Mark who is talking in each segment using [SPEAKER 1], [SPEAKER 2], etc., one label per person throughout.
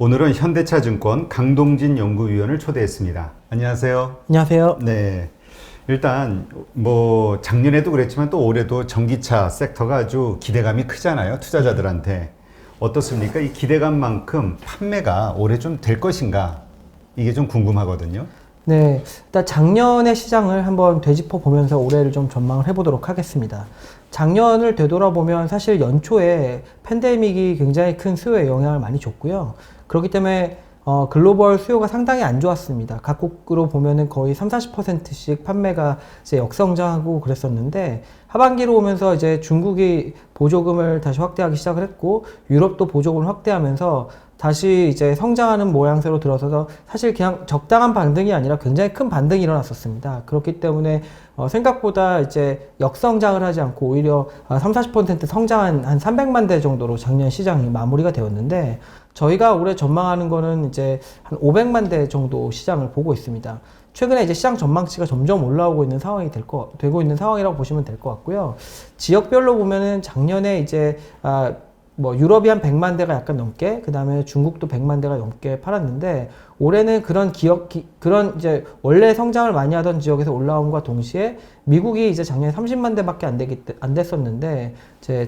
[SPEAKER 1] 오늘은 현대차증권 강동진 연구위원을 초대했습니다. 안녕하세요.
[SPEAKER 2] 안녕하세요.
[SPEAKER 1] 네. 일단 뭐 작년에도 그랬지만 또 올해도 전기차 섹터가 아주 기대감이 크잖아요. 투자자들한테. 어떻습니까? 이 기대감만큼 판매가 올해 좀 될 것인가? 이게 좀 궁금하거든요.
[SPEAKER 2] 네, 일단 작년의 시장을 한번 되짚어 보면서 올해를 좀 전망을 해보도록 하겠습니다. 작년을 되돌아보면 사실 연초에 팬데믹이 굉장히 큰 수요에 영향을 많이 줬고요. 그렇기 때문에 글로벌 수요가 상당히 안 좋았습니다. 각국으로 보면은 거의 30~40%씩 판매가 이제 역성장하고 그랬었는데, 하반기로 오면서 이제 중국이 보조금을 다시 확대하기 시작을 했고, 유럽도 보조금을 확대하면서 다시 이제 성장하는 모양새로 들어서서 사실 그냥 적당한 반등이 아니라 굉장히 큰 반등이 일어났었습니다. 그렇기 때문에 생각보다 이제 역성장을 하지 않고 오히려 30~40% 성장한 한 300만 대 정도로 작년 시장이 마무리가 되었는데, 저희가 올해 전망하는 거는 이제 한 500만 대 정도 시장을 보고 있습니다. 최근에 이제 시장 전망치가 점점 올라오고 있는 상황이 되고 있는 상황이라고 보시면 될 것 같고요. 지역별로 보면은 작년에 이제 유럽이 한 100만 대가 약간 넘게, 그 다음에 중국도 100만 대가 넘게 팔았는데, 올해는 그런 이제 원래 성장을 많이 하던 지역에서 올라옴과 동시에 미국이 이제 작년에 30만 대밖에 안 됐었는데, 이제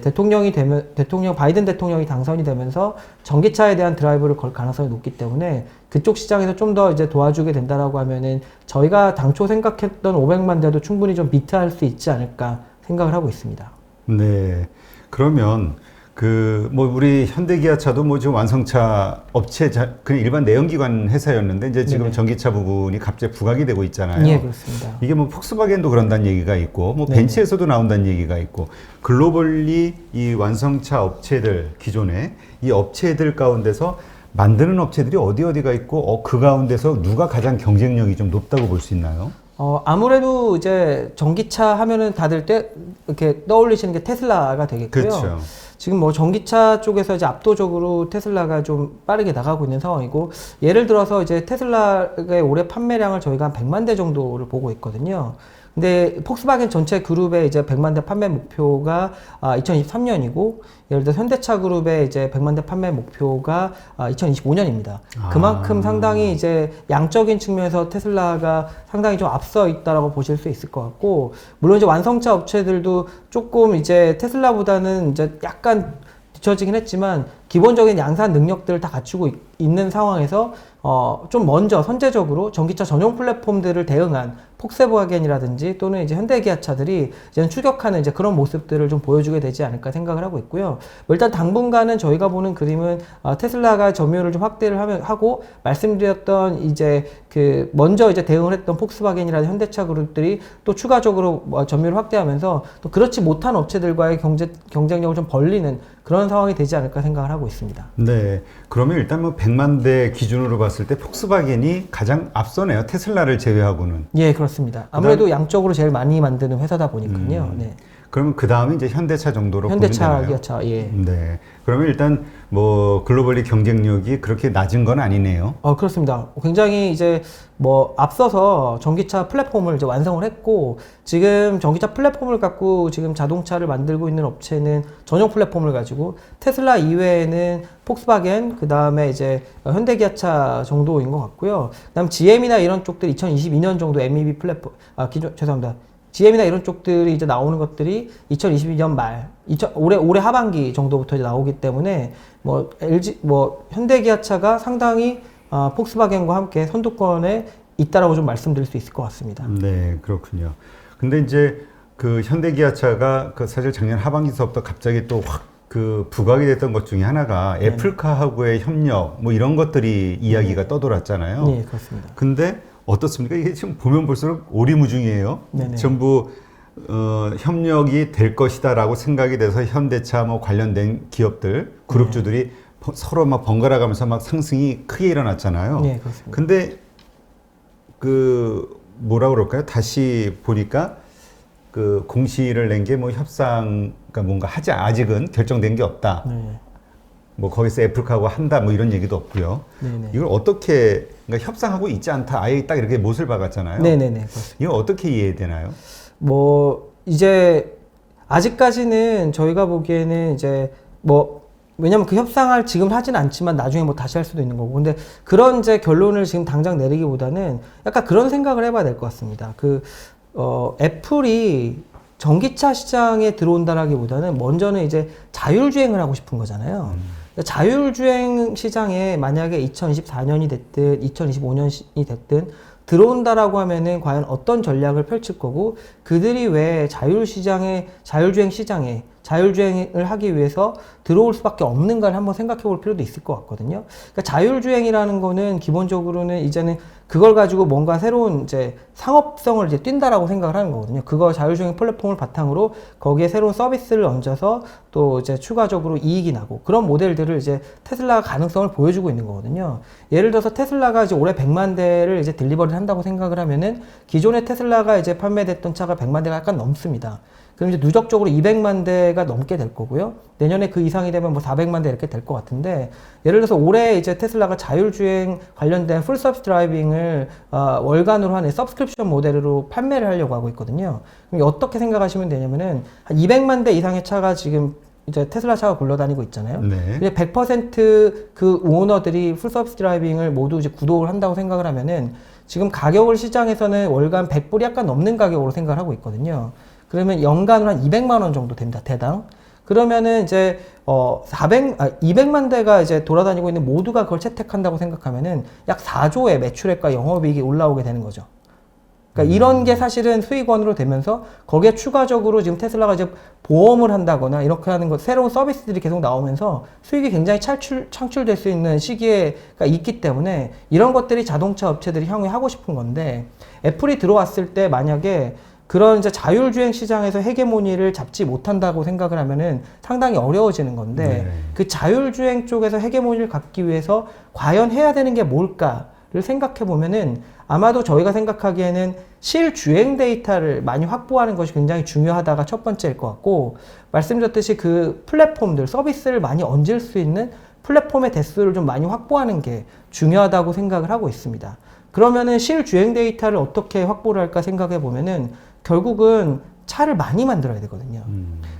[SPEAKER 2] 바이든 대통령이 당선이 되면서 전기차에 대한 드라이브를 걸 가능성이 높기 때문에 그쪽 시장에서 좀 더 이제 도와주게 된다라고 하면은 저희가 당초 생각했던 500만 대도 충분히 좀 비트할 수 있지 않을까 생각을 하고 있습니다.
[SPEAKER 1] 네. 그러면 우리 현대기아차도 지금 완성차 업체, 그냥 일반 내연기관 회사였는데, 이제 지금
[SPEAKER 2] 네네.
[SPEAKER 1] 전기차 부분이 갑자기 부각이 되고 있잖아요.
[SPEAKER 2] 예, 그렇습니다.
[SPEAKER 1] 이게 폭스바겐도 그런다는 얘기가 있고,
[SPEAKER 2] 네네.
[SPEAKER 1] 벤츠에서도 나온다는 얘기가 있고, 글로벌리 이 완성차 업체들, 기존에 이 업체들 가운데서 만드는 업체들이 어디가 있고, 그 가운데서 누가 가장 경쟁력이 좀 높다고 볼 수 있나요?
[SPEAKER 2] 아무래도 이제 전기차 하면은 다들 이렇게 떠올리시는 게 테슬라가 되겠고요.
[SPEAKER 1] 그렇죠.
[SPEAKER 2] 지금 전기차 쪽에서 이제 압도적으로 테슬라가 좀 빠르게 나가고 있는 상황이고, 예를 들어서 이제 테슬라의 올해 판매량을 저희가 한 100만 대 정도를 보고 있거든요. 근데 폭스바겐 전체 그룹의 이제 100만 대 판매 목표가 2023년이고, 예를 들어 현대차 그룹의 이제 100만 대 판매 목표가 2025년입니다. 그만큼 상당히 이제 양적인 측면에서 테슬라가 상당히 좀 앞서 있다라고 보실 수 있을 것 같고, 물론 이제 완성차 업체들도 조금 이제 테슬라보다는 이제 약간 뒤처지긴 했지만 기본적인 양산 능력들을 다 갖추고 있는 상황에서 좀 먼저 선제적으로 전기차 전용 플랫폼들을 대응한 폭스바겐이라든지 또는 이제 현대기아차들이 이제는 추격하는 이제 그런 모습들을 좀 보여주게 되지 않을까 생각을 하고 있고요. 일단 당분간은 저희가 보는 그림은 테슬라가 점유율을 좀 확대를 하고, 말씀드렸던 이제 먼저 이제 대응을 했던 폭스바겐이라는 현대차 그룹들이 또 추가적으로 점유율을 확대하면서 또 그렇지 못한 업체들과의 경쟁력을 좀 벌리는 그런 상황이 되지 않을까 생각을 하고 있습니다.
[SPEAKER 1] 네. 그러면 일단 100만 대 기준으로 봤을 때 폭스바겐이 가장 앞서네요. 테슬라를 제외하고는.
[SPEAKER 2] 예, 그렇습니다. 아무래도 양적으로 제일 많이 만드는 회사다 보니까요. 네.
[SPEAKER 1] 그러면 그 다음에 이제 현대차 정도로
[SPEAKER 2] 현대차,
[SPEAKER 1] 보면 되나요?
[SPEAKER 2] 기아차, 예.
[SPEAKER 1] 네. 그러면 일단 글로벌리 경쟁력이 그렇게 낮은 건 아니네요.
[SPEAKER 2] 그렇습니다. 굉장히 이제 앞서서 전기차 플랫폼을 이제 완성을 했고, 지금 전기차 플랫폼을 갖고 지금 자동차를 만들고 있는 업체는 전용 플랫폼을 가지고 테슬라 이외에는 폭스바겐, 그 다음에 이제 현대기아차 정도인 것 같고요. 그다음 GM이나 이런 쪽들 2022년 정도 MEB 플랫폼, 죄송합니다. GM이나 이런 쪽들이 이제 나오는 것들이 2022년 말, 올해 하반기 정도부터 이제 나오기 때문에 현대기아차가 상당히 폭스바겐과 함께 선두권에 있다라고 좀 말씀드릴 수 있을 것 같습니다.
[SPEAKER 1] 네, 그렇군요. 근데 이제 현대기아차가 사실 작년 하반기서부터 갑자기 또 확 부각이 됐던 것 중에 하나가 애플카하고의 협력 이런 것들이 이야기가 떠돌았잖아요.
[SPEAKER 2] 네, 그렇습니다.
[SPEAKER 1] 근데 어떻습니까? 이게 지금 보면 볼수록 오리무중이에요.
[SPEAKER 2] 네네.
[SPEAKER 1] 전부 협력이 될 것이다라고 생각이 돼서 현대차 관련된 기업들, 그룹주들이 서로 번갈아 가면서 상승이 크게 일어났잖아요.
[SPEAKER 2] 네, 그렇습니다.
[SPEAKER 1] 근데 뭐라 그럴까요? 다시 보니까 공시를 낸 게 협상, 그러니까 뭔가 아직은 결정된 게 없다.
[SPEAKER 2] 네.
[SPEAKER 1] 거기서 애플카하고 한다 이런 얘기도 없고요.
[SPEAKER 2] 네네.
[SPEAKER 1] 이걸 어떻게, 그러니까 협상하고 있지 않다, 아예 딱 이렇게 못을 박았잖아요.
[SPEAKER 2] 네네네. 그렇습니다.
[SPEAKER 1] 이거 어떻게 이해되나요?
[SPEAKER 2] 이제 아직까지는 저희가 보기에는 이제 왜냐면 그 협상을 지금 하진 않지만 나중에 뭐 다시 할 수도 있는 거고. 근데 그런 이제 결론을 지금 당장 내리기보다는 약간 그런 생각을 해봐야 될 것 같습니다. 애플이 전기차 시장에 들어온다라기보다는 먼저는 이제 자율주행을 하고 싶은 거잖아요. 그러니까 자율주행 시장에 만약에 2024년이 됐든 2025년이 됐든 들어온다라고 하면은 과연 어떤 전략을 펼칠 거고, 그들이 왜 자율주행 시장에 자율주행을 하기 위해서 들어올 수밖에 없는가를 한번 생각해 볼 필요도 있을 것 같거든요. 그러니까 자율주행이라는 거는 기본적으로는 이제는 그걸 가지고 뭔가 새로운 이제 상업성을 이제 띈다라고 생각을 하는 거거든요. 그거 자율주행 플랫폼을 바탕으로 거기에 새로운 서비스를 얹어서 또 이제 추가적으로 이익이 나고, 그런 모델들을 이제 테슬라가 가능성을 보여주고 있는 거거든요. 예를 들어서 테슬라가 이제 올해 100만 대를 이제 딜리버리를 한다고 생각을 하면은, 기존의 테슬라가 이제 판매됐던 차가 100만 대가 약간 넘습니다. 그럼 이제 누적적으로 200만 대가 넘게 될 거고요. 내년에 그 이상이 되면 뭐 400만 대 이렇게 될 것 같은데, 예를 들어서 올해 이제 테슬라가 자율주행 관련된 풀 서비스 드라이빙을 월간으로 하는 서브스크립션 모델으로 판매를 하려고 하고 있거든요. 그럼 어떻게 생각하시면 되냐면은 한 200만 대 이상의 차가 지금 이제 테슬라 차가 굴러다니고 있잖아요.
[SPEAKER 1] 네.
[SPEAKER 2] 100%그 오너들이 풀 서비스 드라이빙을 모두 이제 구독을 한다고 생각을 하면은, 지금 가격을 시장에서는 월간 100불이 약간 넘는 가격으로 생각을 하고 있거든요. 그러면 연간으로 한 200만 원 정도 됩니다, 대당. 그러면은 이제 200만 대가 이제 돌아다니고 있는 모두가 그걸 채택한다고 생각하면은 약 4조의 매출액과 영업이익이 올라오게 되는 거죠. 그러니까 이런 게 사실은 수익원으로 되면서, 거기에 추가적으로 지금 테슬라가 이제 보험을 한다거나 이렇게 하는 것, 새로운 서비스들이 계속 나오면서 수익이 굉장히 창출될 수 있는 시기가 있기 때문에, 이런 것들이 자동차 업체들이 향후에 하고 싶은 건데, 애플이 들어왔을 때 만약에 그런 이제 자율주행 시장에서 헤게모니를 잡지 못한다고 생각을 하면은 상당히 어려워지는 건데,
[SPEAKER 1] 네.
[SPEAKER 2] 그 자율주행 쪽에서 헤게모니를 갖기 위해서 과연 해야 되는 게 뭘까를 생각해 보면은, 아마도 저희가 생각하기에는 실주행 데이터를 많이 확보하는 것이 굉장히 중요하다가 첫 번째일 것 같고, 말씀드렸듯이 그 플랫폼들, 서비스를 많이 얹을 수 있는 플랫폼의 대수를 좀 많이 확보하는 게 중요하다고 생각을 하고 있습니다. 그러면은 실주행 데이터를 어떻게 확보를 할까 생각해 보면은, 결국은 차를 많이 만들어야 되거든요.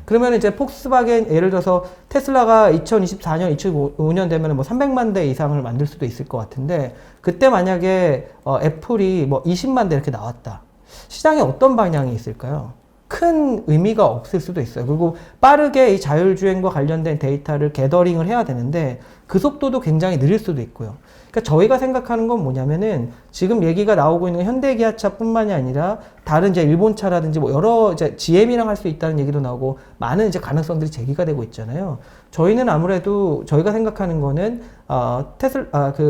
[SPEAKER 2] 그러면 이제 폭스바겐, 예를 들어서 테슬라가 2024년, 2025년 되면 뭐 300만 대 이상을 만들 수도 있을 것 같은데, 그때 만약에 애플이 뭐 20만 대 이렇게 나왔다. 시장에 어떤 방향이 있을까요? 큰 의미가 없을 수도 있어요. 그리고 빠르게 이 자율주행과 관련된 데이터를 게더링을 해야 되는데, 그 속도도 굉장히 느릴 수도 있고요. 그러니까 저희가 생각하는 건 뭐냐면은, 지금 얘기가 나오고 있는 현대기아차뿐만이 아니라 다른 이제 일본차라든지 뭐 여러 이제 GM이랑 할 수 있다는 얘기도 나오고, 많은 이제 가능성들이 제기가 되고 있잖아요. 저희는 아무래도 저희가 생각하는 거는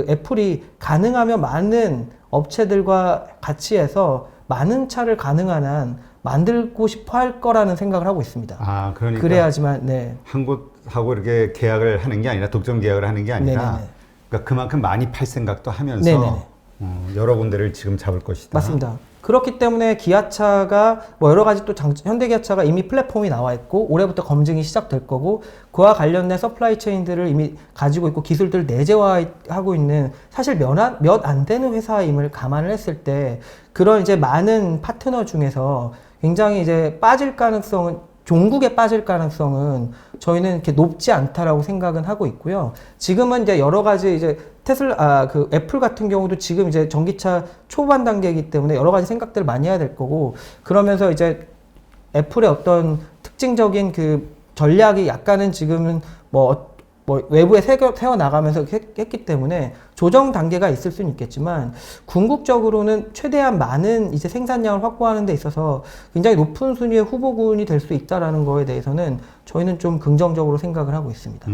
[SPEAKER 2] 애플이 가능하면 많은 업체들과 같이 해서 많은 차를 가능한 한 만들고 싶어 할 거라는 생각을 하고 있습니다.
[SPEAKER 1] 아, 그러니까
[SPEAKER 2] 그래야지만, 네.
[SPEAKER 1] 한 곳하고 이렇게 계약을 하는 게 아니라, 독점 계약을 하는 게 아니라,
[SPEAKER 2] 네네네.
[SPEAKER 1] 그러니까 그만큼 많이 팔 생각도 하면서
[SPEAKER 2] 네네네.
[SPEAKER 1] 여러 군데를 지금 잡을 것이다.
[SPEAKER 2] 맞습니다. 그렇기 때문에 기아차가 뭐 여러 가지 또 현대기아차가 이미 플랫폼이 나와 있고, 올해부터 검증이 시작될 거고, 그와 관련된 서플라이 체인들을 이미 가지고 있고, 기술들을 내재화하고 있는, 사실 몇 안 되는 회사임을 감안을 했을 때, 그런 이제 많은 파트너 중에서 굉장히 이제 종국에 빠질 가능성은 저희는 이렇게 높지 않다라고 생각은 하고 있고요. 지금은 이제 여러 가지 이제 애플 같은 경우도 지금 이제 전기차 초반 단계이기 때문에 여러 가지 생각들을 많이 해야 될 거고, 그러면서 이제 애플의 어떤 특징적인 그 전략이 약간은 지금은 뭐 외부에 세워 나가면서 했기 때문에 조정 단계가 있을 수는 있겠지만, 궁극적으로는 최대한 많은 이제 생산량을 확보하는 데 있어서 굉장히 높은 순위의 후보군이 될 수 있다라는 거에 대해서는 저희는 좀 긍정적으로 생각을 하고 있습니다.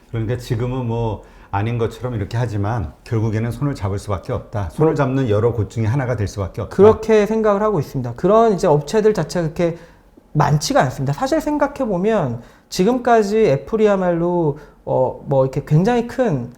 [SPEAKER 1] 그러니까 지금은 뭐 아닌 것처럼 이렇게 하지만, 결국에는 손을 잡을 수밖에 없다. 손을 잡는 여러 곳 중에 하나가 될 수밖에 없다.
[SPEAKER 2] 그렇게 생각을 하고 있습니다. 그런 이제 업체들 자체가 그렇게 많지가 않습니다. 사실 생각해 보면 지금까지 애플이야말로 뭐 이렇게 굉장히 큰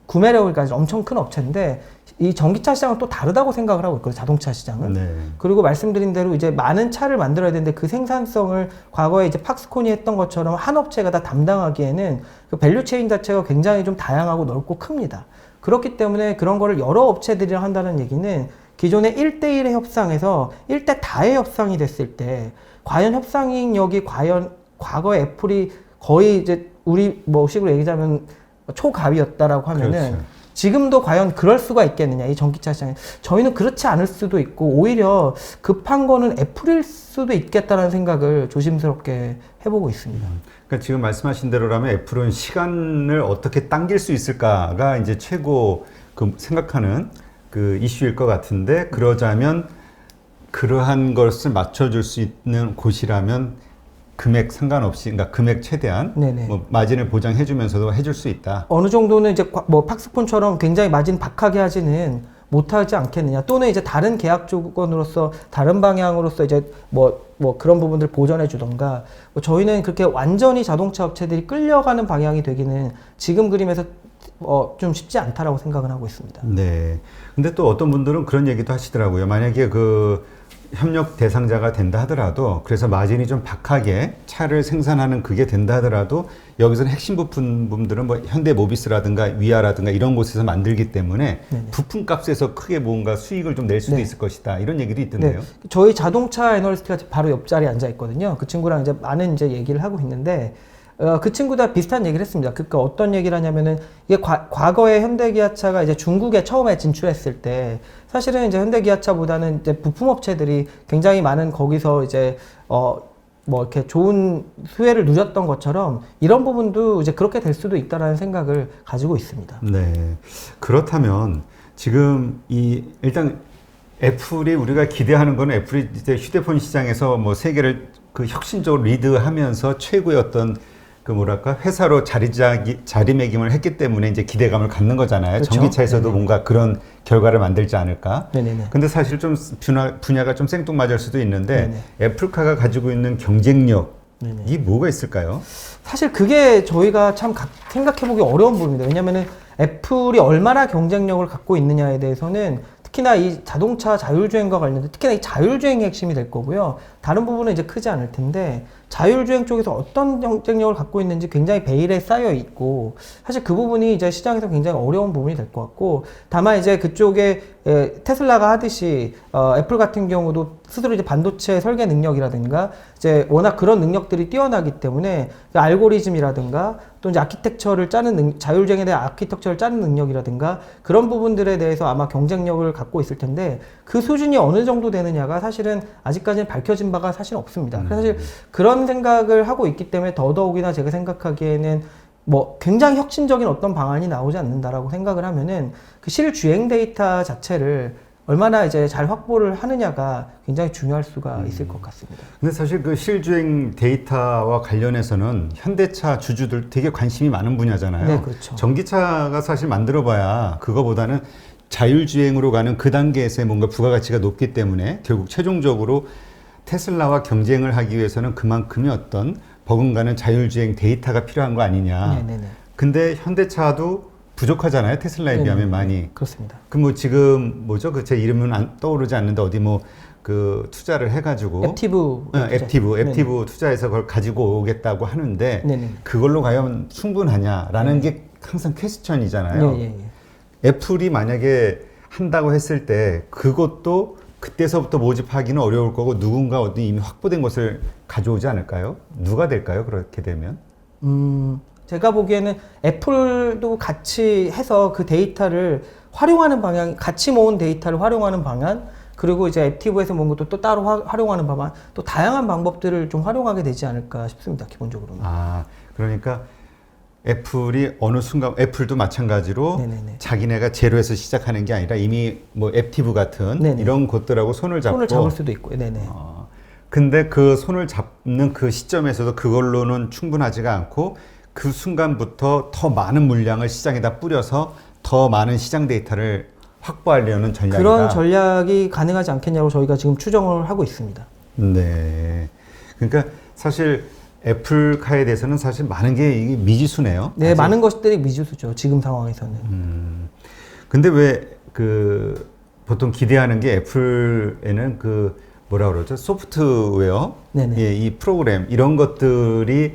[SPEAKER 2] 구매력까지 엄청 큰 업체인데, 이 전기차 시장은 또 다르다고 생각을 하고 있거든요, 자동차 시장은.
[SPEAKER 1] 네.
[SPEAKER 2] 그리고 말씀드린 대로 이제 많은 차를 만들어야 되는데, 그 생산성을 과거에 이제 팍스콘이 했던 것처럼 한 업체가 다 담당하기에는 그 밸류 체인 자체가 굉장히 좀 다양하고 넓고 큽니다. 그렇기 때문에 그런 거를 여러 업체들이랑 한다는 얘기는, 기존의 1대1의 협상에서 1대 다의 협상이 됐을 때, 과연 협상력이 과거에 애플이 거의 이제 우리 뭐 식으로 얘기하자면 초가위였다라고 하면은
[SPEAKER 1] 그렇죠.
[SPEAKER 2] 지금도 과연 그럴 수가 있겠느냐, 이 전기차 시장에. 저희는 그렇지 않을 수도 있고, 오히려 급한 거는 애플일 수도 있겠다라는 생각을 조심스럽게 해보고 있습니다.
[SPEAKER 1] 그러니까 지금 말씀하신 대로라면 애플은 시간을 어떻게 당길 수 있을까가 이제 최고 그 생각하는 그 이슈일 것 같은데, 그러자면 그러한 것을 맞춰줄 수 있는 곳이라면 금액 상관없이, 그러니까 금액 최대한
[SPEAKER 2] 네네.
[SPEAKER 1] 뭐 마진을 보장해주면서도 해줄 수 있다.
[SPEAKER 2] 어느 정도는 이제 뭐 팍스폰처럼 굉장히 마진 박하게 하지는 못하지 않겠느냐, 또는 이제 다른 계약 조건으로서 다른 방향으로서 이제 뭐 그런 부분들 보전해 주던가, 뭐 저희는 그렇게 완전히 자동차 업체들이 끌려가는 방향이 되기는 지금 그림에서 좀 쉽지 않다라고 생각을 하고 있습니다.
[SPEAKER 1] 네. 근데 또 어떤 분들은 그런 얘기도 하시더라고요. 만약에 그 협력 대상자가 된다 하더라도, 그래서 마진이 좀 박하게 차를 생산하는 그게 된다 하더라도, 여기서는 핵심 부품들은 뭐 현대모비스라든가 위아라든가 이런 곳에서 만들기 때문에
[SPEAKER 2] 네네.
[SPEAKER 1] 부품 값에서 크게 뭔가 수익을 좀 낼 수도
[SPEAKER 2] 네.
[SPEAKER 1] 있을 것이다, 이런 얘기도 있던데요.
[SPEAKER 2] 네. 저희 자동차 애널리스트가 바로 옆자리에 앉아 있거든요. 그 친구랑 이제 많은 이제 얘기를 하고 있는데, 그 친구도 비슷한 얘기를 했습니다. 그러니까 어떤 얘기를 하냐면은, 이게 과거에 현대기아차가 이제 중국에 처음에 진출했을 때, 사실은 이제 현대기아차보다는 이제 부품업체들이 굉장히 많은 거기서 이제 뭐 이렇게 좋은 수혜를 누렸던 것처럼, 이런 부분도 이제 그렇게 될 수도 있다라는 생각을 가지고 있습니다.
[SPEAKER 1] 네. 그렇다면 지금 일단 애플이, 우리가 기대하는 거는 애플이 이제 휴대폰 시장에서 뭐 세계를 그 혁신적으로 리드하면서 최고의 어떤 그 뭐랄까 회사로 자리매김을 했기 때문에 이제 기대감을 갖는 거잖아요.
[SPEAKER 2] 그렇죠?
[SPEAKER 1] 전기차에서도
[SPEAKER 2] 네네.
[SPEAKER 1] 뭔가 그런 결과를 만들지 않을까.
[SPEAKER 2] 네네네.
[SPEAKER 1] 근데 사실 좀 분야가 좀 생뚱맞을 수도 있는데,
[SPEAKER 2] 네네.
[SPEAKER 1] 애플카가 가지고 있는 경쟁력이
[SPEAKER 2] 네네.
[SPEAKER 1] 뭐가 있을까요?
[SPEAKER 2] 사실 그게 저희가 참 생각해보기 어려운 부분입니다. 왜냐면은 애플이 얼마나 경쟁력을 갖고 있느냐에 대해서는, 특히나 이 자동차 자율주행과 관련된, 특히나 이 자율주행이 핵심이 될 거고요. 다른 부분은 이제 크지 않을 텐데, 자율주행 쪽에서 어떤 경쟁력을 갖고 있는지 굉장히 베일에 쌓여 있고, 사실 그 부분이 이제 시장에서 굉장히 어려운 부분이 될 것 같고, 다만 이제 그쪽에 테슬라가 하듯이 애플 같은 경우도 스스로 이제 반도체 설계 능력이라든가 이제 워낙 그런 능력들이 뛰어나기 때문에 알고리즘이라든가 또 이제 아키텍처를 짜는 자율주행에 대한 아키텍처를 짜는 능력이라든가 그런 부분들에 대해서 아마 경쟁력을 갖고 있을 텐데, 그 수준이 어느 정도 되느냐가 사실은 아직까지는 밝혀진 바가 사실 없습니다. 그래서 사실 그런 생각을 하고 있기 때문에 더더욱이나 제가 생각하기에는 뭐 굉장히 혁신적인 어떤 방안이 나오지 않는다라고 생각을 하면은, 그 실주행 데이터 자체를 얼마나 이제 잘 확보를 하느냐가 굉장히 중요할 수가 있을 것 같습니다.
[SPEAKER 1] 근데 사실 그 실주행 데이터와 관련해서는 현대차 주주들 되게 관심이 많은 분야잖아요.
[SPEAKER 2] 네, 그렇죠.
[SPEAKER 1] 전기차가 사실 만들어봐야 그거보다는 자율주행으로 가는 그 단계에서의 뭔가 부가가치가 높기 때문에, 결국 최종적으로 테슬라와 경쟁을 하기 위해서는 그만큼의 어떤 버금가는 자율주행 데이터가 필요한 거 아니냐.
[SPEAKER 2] 네네네.
[SPEAKER 1] 근데 현대차도 부족하잖아요. 테슬라에
[SPEAKER 2] 네네네.
[SPEAKER 1] 비하면 많이.
[SPEAKER 2] 그렇습니다.
[SPEAKER 1] 그 뭐 지금 뭐죠? 그 제 이름은 떠오르지 않는데, 어디 뭐 그 투자를 해가지고
[SPEAKER 2] 앱티브.
[SPEAKER 1] 앱티브 투자해서 그걸 가지고 오겠다고 하는데,
[SPEAKER 2] 네네.
[SPEAKER 1] 그걸로 과연 충분하냐라는 게 항상 퀘스천이잖아요.
[SPEAKER 2] 예.
[SPEAKER 1] 애플이 만약에 한다고 했을 때 그것도 그때서부터 모집하기는 어려울 거고, 누군가 어디 이미 확보된 것을 가져오지 않을까요? 누가 될까요? 그렇게 되면?
[SPEAKER 2] 제가 보기에는 애플도 같이 해서 그 데이터를 활용하는 방향, 같이 모은 데이터를 활용하는 방안, 그리고 이제 앱티브에서 모은 것도 또 따로 활용하는 방안, 또 다양한 방법들을 좀 활용하게 되지 않을까 싶습니다, 기본적으로는.
[SPEAKER 1] 아, 그러니까 애플이 어느 순간, 애플도 마찬가지로
[SPEAKER 2] 네네네.
[SPEAKER 1] 자기네가 제로에서 시작하는 게 아니라 이미 뭐 앱티브 같은
[SPEAKER 2] 네네.
[SPEAKER 1] 이런 곳들하고 손을
[SPEAKER 2] 잡을 수도 있고, 네네.
[SPEAKER 1] 근데 그 손을 잡는 그 시점에서도 그걸로는 충분하지가 않고, 그 순간부터 더 많은 물량을 시장에다 뿌려서 더 많은 시장 데이터를 확보하려는 전략이다.
[SPEAKER 2] 그런 전략이 가능하지 않겠냐고 저희가 지금 추정을 하고 있습니다.
[SPEAKER 1] 네. 그러니까 사실 애플카에 대해서는 사실 많은 게 이게 미지수네요.
[SPEAKER 2] 네,
[SPEAKER 1] 아직.
[SPEAKER 2] 많은 것들이 미지수죠, 지금 상황에서는.
[SPEAKER 1] 근데 왜 그 보통 기대하는 게 애플에는 그 뭐라 그러죠? 소프트웨어,
[SPEAKER 2] 네네.
[SPEAKER 1] 예, 이 프로그램 이런 것들이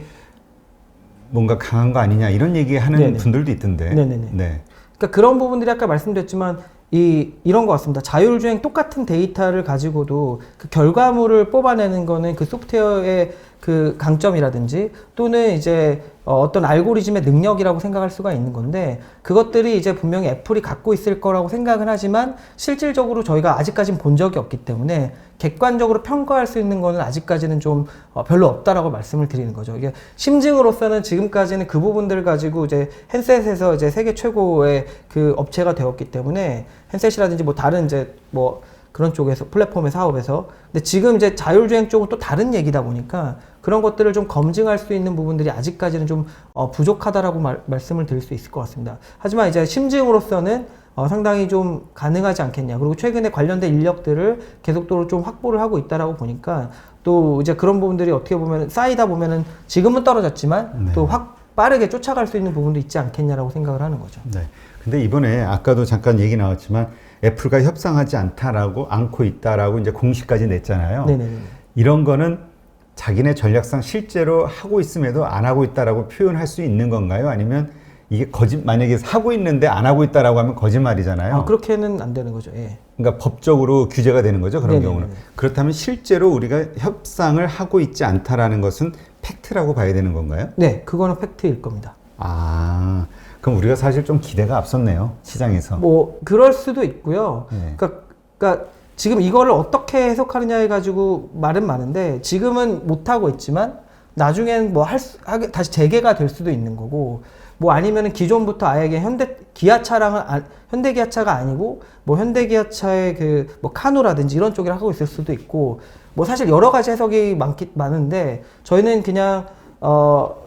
[SPEAKER 1] 뭔가 강한 거 아니냐 이런 얘기하는
[SPEAKER 2] 네네.
[SPEAKER 1] 분들도 있던데.
[SPEAKER 2] 네네네.
[SPEAKER 1] 네.
[SPEAKER 2] 그러니까 그런 부분들이 아까 말씀드렸지만 이런 것 같습니다. 자율주행 똑같은 데이터를 가지고도 그 결과물을 뽑아내는 거는 그 소프트웨어의 그 강점이라든지 또는 이제 어떤 알고리즘의 능력이라고 생각할 수가 있는 건데 그것들이 이제 분명히 애플이 갖고 있을 거라고 생각은 하지만 실질적으로 저희가 아직까지는 본 적이 없기 때문에 객관적으로 평가할 수 있는 거는 아직까지는 좀 별로 없다라고 말씀을 드리는 거죠. 이게 심증으로서는 지금까지는 그 부분들을 가지고 이제 핸셋에서 이제 세계 최고의 그 업체가 되었기 때문에 핸셋이라든지 뭐 다른 이제 뭐 그런 쪽에서 플랫폼의 사업에서 근데 지금 이제 자율주행 쪽은 또 다른 얘기다 보니까 그런 것들을 좀 검증할 수 있는 부분들이 아직까지는 좀 부족하다라고 말씀을 드릴 수 있을 것 같습니다. 하지만 이제 심증으로서는 상당히 좀 가능하지 않겠냐. 그리고 최근에 관련된 인력들을 계속적으로 좀 확보를 하고 있다라고 보니까 또 이제 그런 부분들이 어떻게 보면 쌓이다 보면은 지금은 떨어졌지만
[SPEAKER 1] 네.
[SPEAKER 2] 또 확 빠르게 쫓아갈 수 있는 부분도 있지 않겠냐라고 생각을 하는 거죠.
[SPEAKER 1] 네. 근데 이번에 아까도 잠깐 얘기 나왔지만 애플과 협상하지 않고 있다라고 이제 공식까지 냈잖아요.
[SPEAKER 2] 네네네.
[SPEAKER 1] 이런 거는 자기네 전략상 실제로 하고 있음에도 안 하고 있다라고 표현할 수 있는 건가요? 아니면 이게 만약에 하고 있는데 안 하고 있다라고 하면 거짓말이잖아요.
[SPEAKER 2] 그렇게는 안 되는 거죠. 예.
[SPEAKER 1] 그러니까 법적으로 규제가 되는 거죠. 그런
[SPEAKER 2] 네네네.
[SPEAKER 1] 경우는. 그렇다면 실제로 우리가 협상을 하고 있지 않다라는 것은 팩트라고 봐야 되는 건가요?
[SPEAKER 2] 네, 그거는 팩트일 겁니다.
[SPEAKER 1] 아, 그럼 우리가 사실 좀 기대가 앞섰네요. 시장에서.
[SPEAKER 2] 뭐 그럴 수도 있고요.
[SPEAKER 1] 네.
[SPEAKER 2] 그러니까 지금 이거를 어떻게 해석하느냐에 가지고 말은 많은데 지금은 못 하고 있지만 나중엔 뭐 다시 재개가 될 수도 있는 거고 뭐 아니면은 기존부터 아예 현대기아차가 아니고 뭐 현대기아차의 그 뭐 카노라든지 이런 쪽을 하고 있을 수도 있고 뭐 사실 여러 가지 해석이 많은데 저희는 그냥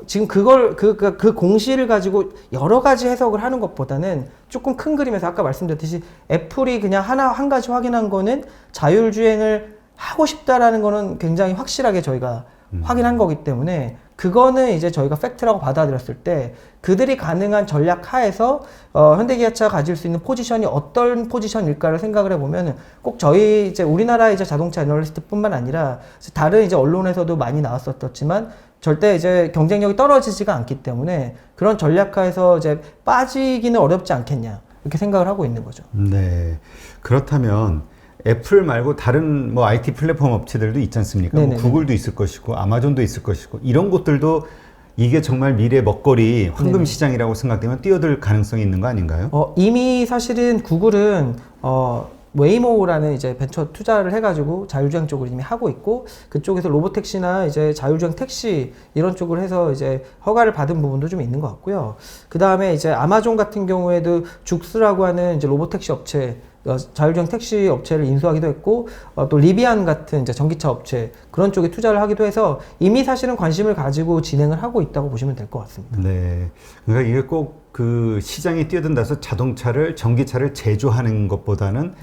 [SPEAKER 2] 지금 그 공시를 가지고 여러 가지 해석을 하는 것보다는 조금 큰 그림에서 아까 말씀드렸듯이 애플이 그냥 한 가지 확인한 거는 자율주행을 하고 싶다라는 거는 굉장히 확실하게 저희가 확인한 거기 때문에 그거는 이제 저희가 팩트라고 받아들였을 때 그들이 가능한 전략 하에서 현대기아차가 가질 수 있는 포지션이 어떤 포지션일까를 생각을 해보면 꼭 저희 이제 우리나라 이제 자동차 애널리스트뿐만 아니라 다른 이제 언론에서도 많이 나왔었지만 절대 이제 경쟁력이 떨어지지가 않기 때문에 그런 전략하에서 이제 빠지기는 어렵지 않겠냐 이렇게 생각을 하고 있는 거죠.
[SPEAKER 1] 네. 그렇다면 애플 말고 다른 뭐 IT 플랫폼 업체들도 있지 않습니까? 뭐 구글도 있을 것이고 아마존도 있을 것이고 이런 곳들도 이게 정말 미래 먹거리 황금 시장이라고 생각되면 뛰어들 가능성이 있는 거 아닌가요?
[SPEAKER 2] 이미 사실은 구글은 웨이모라는 이제 벤처 투자를 해가지고 자율주행 쪽을 이미 하고 있고 그쪽에서 로보택시나 이제 자율주행 택시 이런 쪽을 해서 이제 허가를 받은 부분도 좀 있는 것 같고요. 그 다음에 이제 아마존 같은 경우에도 죽스라고 하는 이제 로보택시 업체 자율주행 택시 업체를 인수하기도 했고 또 리비안 같은 이제 전기차 업체 그런 쪽에 투자를 하기도 해서 이미 사실은 관심을 가지고 진행을 하고 있다고 보시면 될 것 같습니다.
[SPEAKER 1] 네, 그러니까 이게 꼭 그 시장에 뛰어든다서 전기차를 제조하는 것보다는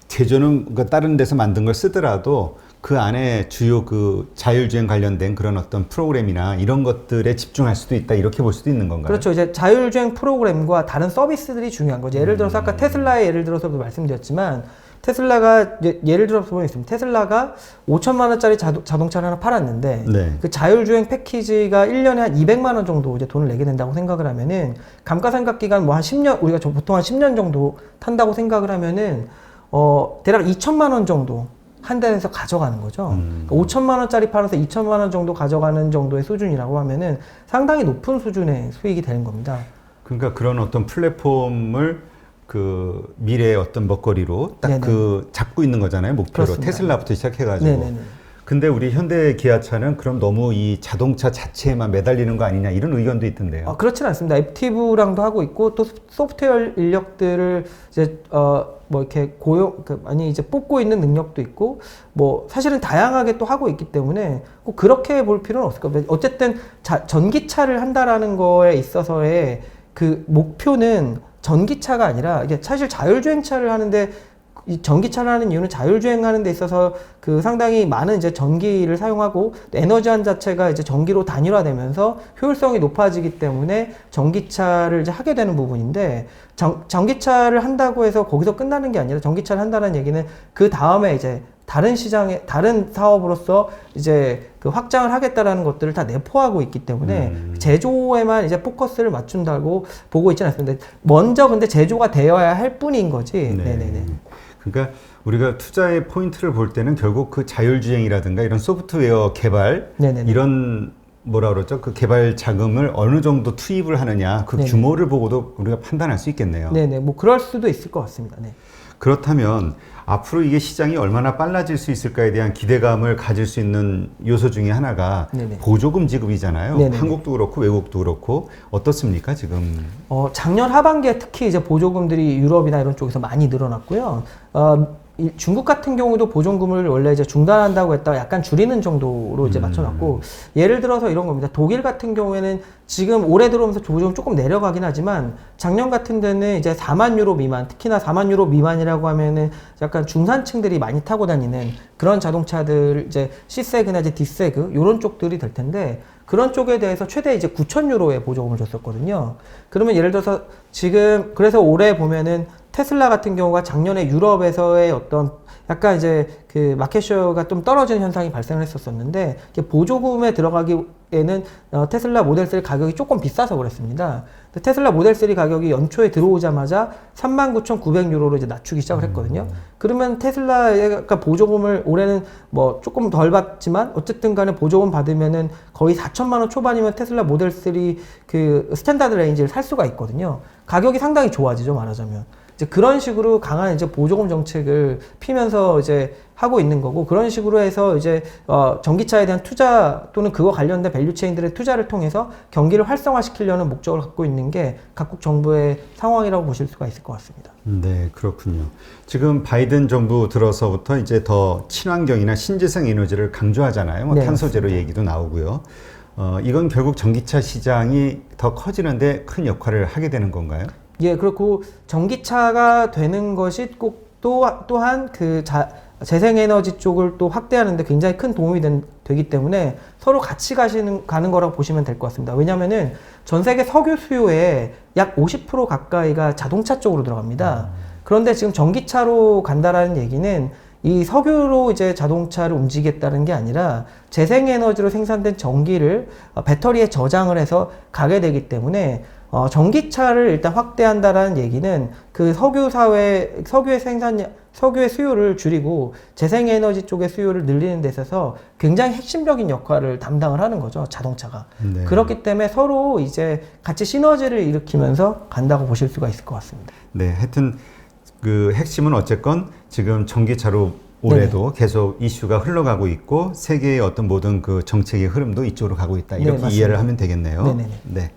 [SPEAKER 1] 제조는 그러니까 다른 데서 만든 걸 쓰더라도 그 안에 주요 그 자율주행 관련된 그런 어떤 프로그램이나 이런 것들에 집중할 수도 있다 이렇게 볼 수도 있는 건가요?
[SPEAKER 2] 그렇죠. 이제 자율주행 프로그램과 다른 서비스들이 중요한 거죠. 예를 들어서 아까 테슬라의 예를 들어서도 말씀드렸지만 테슬라가 예를 들어서 보면 있습니다. 테슬라가 5천만 원짜리 자동차를 하나 팔았는데 그 자율주행 패키지가 1년에 한 200만 원 정도 이제 돈을 내게 된다고 생각을 하면은 감가상각 기간 뭐 한 10년 우리가 보통 한 10년 정도 탄다고 생각을 하면은 대략 2천만 원 정도 한 대에서 가져가는 거죠. 5천만 원짜리 팔아서 2천만 원 정도 가져가는 정도의 수준이라고 하면은 상당히 높은 수준의 수익이 되는 겁니다.
[SPEAKER 1] 그러니까 그런 어떤 플랫폼을 그 미래의 어떤 먹거리로 딱 그 잡고 있는 거잖아요. 목표로.
[SPEAKER 2] 그렇습니다.
[SPEAKER 1] 테슬라부터 시작해가지고. 근데 우리 현대 기아차는 그럼 너무 이 자동차 자체에만 매달리는 거 아니냐 이런 의견도 있던데요.
[SPEAKER 2] 그렇지는 않습니다. 앱티브랑도 하고 있고 또 소프트웨어 인력들을 이제 뭐 이렇게 많이 이제 뽑고 있는 능력도 있고 뭐 사실은 다양하게 또 하고 있기 때문에 꼭 그렇게 볼 필요는 없을 겁니다. 어쨌든 전기차를 한다라는 거에 있어서의 그 목표는 전기차가 아니라 이게 사실 자율주행차를 하는데 이 전기차를 하는 이유는 자율주행하는 데 있어서 그 상당히 많은 이제 전기를 사용하고 에너지원 자체가 이제 전기로 단일화되면서 효율성이 높아지기 때문에 전기차를 이제 하게 되는 부분인데 전기차를 한다고 해서 거기서 끝나는 게 아니라 전기차를 한다는 얘기는 그 다음에 이제 다른 시장에 다른 사업으로서 이제 그 확장을 하겠다라는 것들을 다 내포하고 있기 때문에 제조에만 이제 포커스를 맞춘다고 보고 있지는 않습니다. 먼저 근데 제조가 되어야 할 뿐인 거지.
[SPEAKER 1] 네네네. 그러니까 우리가 투자의 포인트를 볼 때는 결국 그 자율주행이라든가 이런 소프트웨어 개발
[SPEAKER 2] 네네네.
[SPEAKER 1] 이런 뭐라 그러죠? 그 개발 자금을 어느 정도 투입을 하느냐 그
[SPEAKER 2] 네네.
[SPEAKER 1] 규모를 보고도 우리가 판단할 수 있겠네요.
[SPEAKER 2] 네네. 뭐 그럴 수도 있을 것 같습니다. 네.
[SPEAKER 1] 그렇다면 앞으로 이게 시장이 얼마나 빨라질 수 있을까에 대한 기대감을 가질 수 있는 요소 중에 하나가
[SPEAKER 2] 네네.
[SPEAKER 1] 보조금 지급이잖아요.
[SPEAKER 2] 네네네.
[SPEAKER 1] 한국도 그렇고 외국도 그렇고 어떻습니까 지금?
[SPEAKER 2] 작년 하반기에 특히 이제 보조금들이 유럽이나 이런 쪽에서 많이 늘어났고요. 중국 같은 경우도 보조금을 원래 이제 중단한다고 했다가 약간 줄이는 정도로 이제 맞춰놨고, 예를 들어서 이런 겁니다. 독일 같은 경우에는 지금 올해 들어오면서 보조금 조금 내려가긴 하지만 작년 같은 데는 이제 4만 유로 미만, 특히나 4만 유로 미만이라고 하면은 약간 중산층들이 많이 타고 다니는 그런 자동차들, 이제 C세그나 이제 D세그 이런 쪽들이 될 텐데, 그런 쪽에 대해서 최대 이제 9천 유로의 보조금을 줬었거든요. 그러면 예를 들어서 지금 그래서 올해 보면은 테슬라 같은 경우가 작년에 유럽에서의 어떤 약간 이제 그 마켓쉐어가 좀 떨어지는 현상이 발생을 했었는데, 보조금에 들어가기에는 테슬라 모델 3 가격이 조금 비싸서 그랬습니다. 테슬라 모델 3 가격이 연초에 들어오자마자 39,900유로로 이제 낮추기 시작을 했거든요. 그러면 테슬라가 보조금을 올해는 뭐 조금 덜 받지만 어쨌든 간에 보조금 받으면은 거의 4천만 원 초반이면 테슬라 모델 3 그 스탠다드 레인지를 살 수가 있거든요. 가격이 상당히 좋아지죠, 말하자면. 이제 그런 식으로 강한 이제 보조금 정책을 피면서 이제 하고 있는 거고, 그런 식으로 해서 이제 전기차에 대한 투자 또는 그거 관련된 밸류체인들의 투자를 통해서 경기를 활성화시키려는 목적을 갖고 있는 게 각국 정부의 상황이라고 보실 수가 있을 것 같습니다.
[SPEAKER 1] 네, 그렇군요. 지금 바이든 정부 들어서부터 이제 더 친환경이나 신재생 에너지를 강조하잖아요. 뭐
[SPEAKER 2] 네,
[SPEAKER 1] 탄소 제로
[SPEAKER 2] 맞습니다.
[SPEAKER 1] 얘기도 나오고요. 이건 결국 전기차 시장이 더 커지는데 큰 역할을 하게 되는 건가요?
[SPEAKER 2] 예, 그렇고 전기차가 되는 것이 꼭 또한 그 재생에너지 쪽을 또 확대하는데 굉장히 큰 도움이 되기 때문에 서로 같이 가는 거라고 보시면 될 것 같습니다. 왜냐면은 전 세계 석유 수요의 약 50% 가까이가 자동차 쪽으로 들어갑니다. 그런데 지금 전기차로 간다라는 얘기는 이 석유로 이제 자동차를 움직이겠다는 게 아니라 재생에너지로 생산된 전기를 배터리에 저장을 해서 가게 되기 때문에 전기차를 일단 확대한다라는 얘기는 그 석유의 수요를 줄이고 재생에너지 쪽의 수요를 늘리는 데 있어서 굉장히 핵심적인 역할을 담당을 하는 거죠, 자동차가.
[SPEAKER 1] 네.
[SPEAKER 2] 그렇기 때문에 서로 이제 같이 시너지를 일으키면서 간다고 보실 수가 있을 것 같습니다.
[SPEAKER 1] 네, 하여튼 그 핵심은 어쨌건 지금 전기차로 올해도 계속 이슈가 흘러가고 있고 세계의 어떤 모든 그 정책의 흐름도 이쪽으로 가고 있다. 이렇게
[SPEAKER 2] 네, 맞습니다.
[SPEAKER 1] 이해를 하면 되겠네요.
[SPEAKER 2] 네네네.
[SPEAKER 1] 네.